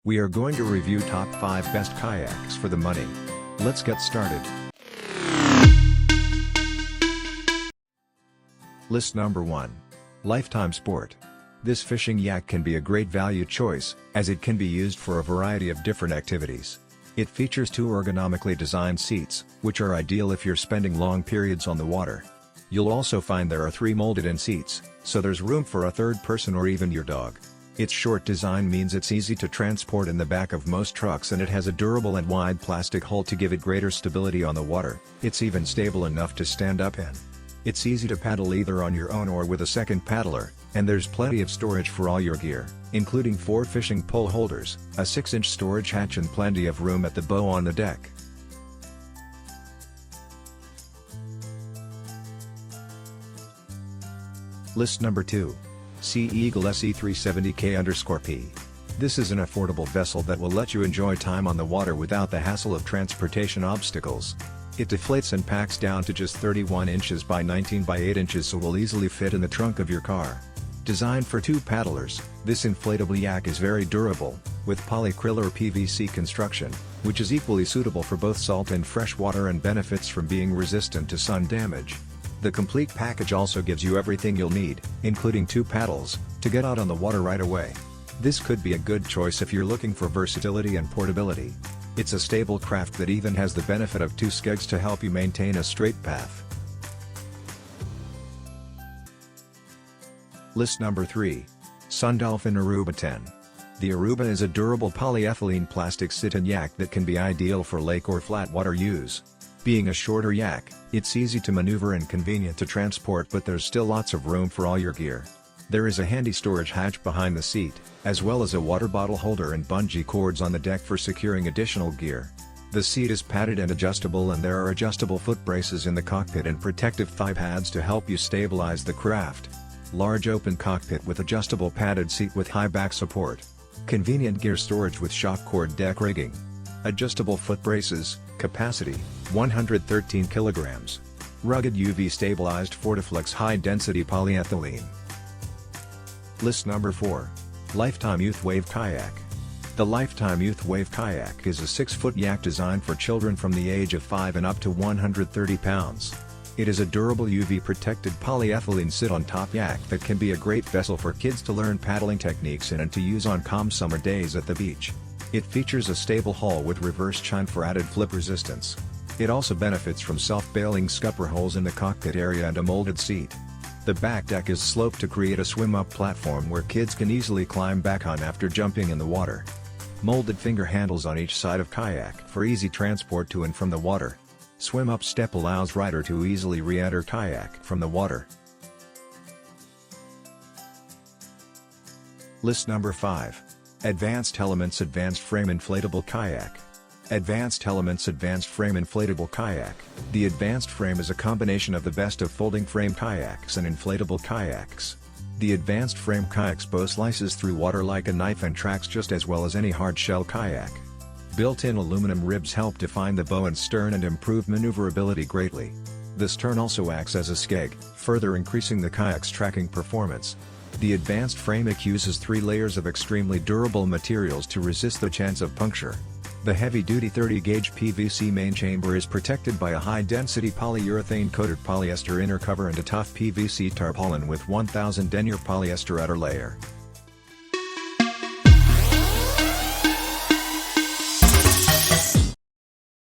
We are going to review top 5 best kayaks for the money. Let's get started. List number 1. Lifetime Sport. This fishing yak can be a great value choice, as it can be used for a variety of different activities. It features 2 ergonomically designed seats, which are ideal if you're spending long periods on the water. You'll also find there are 3 molded-in seats, so there's room for a third person or even your dog. Its short design means it's easy to transport in the back of most trucks, and it has a durable and wide plastic hull to give it greater stability on the water. It's even stable enough to stand up in. It's easy to paddle either on your own or with a second paddler, and there's plenty of storage for all your gear, including 4 fishing pole holders, a 6-inch storage hatch and plenty of room at the bow on the deck. List number 2. See Eagle SE370K_P. This is an affordable vessel that will let you enjoy time on the water without the hassle of transportation obstacles. It deflates and packs down to just 31 inches by 19 by 8 inches, so will easily fit in the trunk of your car. Designed for 2 paddlers, this inflatable yak is very durable, with polyacryl or PVC construction, which is equally suitable for both salt and fresh water and benefits from being resistant to sun damage. The complete package also gives you everything you'll need, including 2 paddles, to get out on the water right away. This could be a good choice if you're looking for versatility and portability. It's a stable craft that even has the benefit of 2 skegs to help you maintain a straight path. List number 3. Dolphin Aruba 10. The Aruba is a durable polyethylene plastic sit-in yak that can be ideal for lake or flat water use. Being a shorter yak, it's easy to maneuver and convenient to transport, but there's still lots of room for all your gear. There is a handy storage hatch behind the seat, as well as a water bottle holder and bungee cords on the deck for securing additional gear. The seat is padded and adjustable, and there are adjustable foot braces in the cockpit and protective thigh pads to help you stabilize the craft. Large open cockpit with adjustable padded seat with high back support. Convenient gear storage with shock cord deck rigging. Adjustable foot braces, capacity, 113 kilograms. Rugged UV stabilized Fortiflex high density polyethylene. List number 4. Lifetime Youth Wave Kayak. The Lifetime Youth Wave Kayak is a 6-foot yak designed for children from the age of 5 and up to 130 pounds. It is a durable UV-protected polyethylene sit-on-top yak that can be a great vessel for kids to learn paddling techniques in and to use on calm summer days at the beach. It features a stable hull with reverse chine for added flip resistance. It also benefits from self-bailing scupper holes in the cockpit area and a molded seat. The back deck is sloped to create a swim-up platform where kids can easily climb back on after jumping in the water. Molded finger handles on each side of kayak for easy transport to and from the water. Swim-up step allows rider to easily re-enter kayak from the water. List number 5. Advanced Elements Advanced Frame Inflatable Kayak. Advanced Elements Advanced Frame Inflatable Kayak. The advanced frame is a combination of the best of folding frame kayaks and inflatable kayaks. The advanced frame kayak's bow slices through water like a knife and tracks just as well as any hard-shell kayak. Built-in aluminum ribs help define the bow and stern and improve maneuverability greatly. The stern also acts as a skeg, further increasing the kayak's tracking performance. The advanced frame uses 3 layers of extremely durable materials to resist the chance of puncture. The heavy-duty 30-gauge PVC main chamber is protected by a high-density polyurethane-coated polyester inner cover and a tough PVC tarpaulin with 1000 denier polyester outer layer.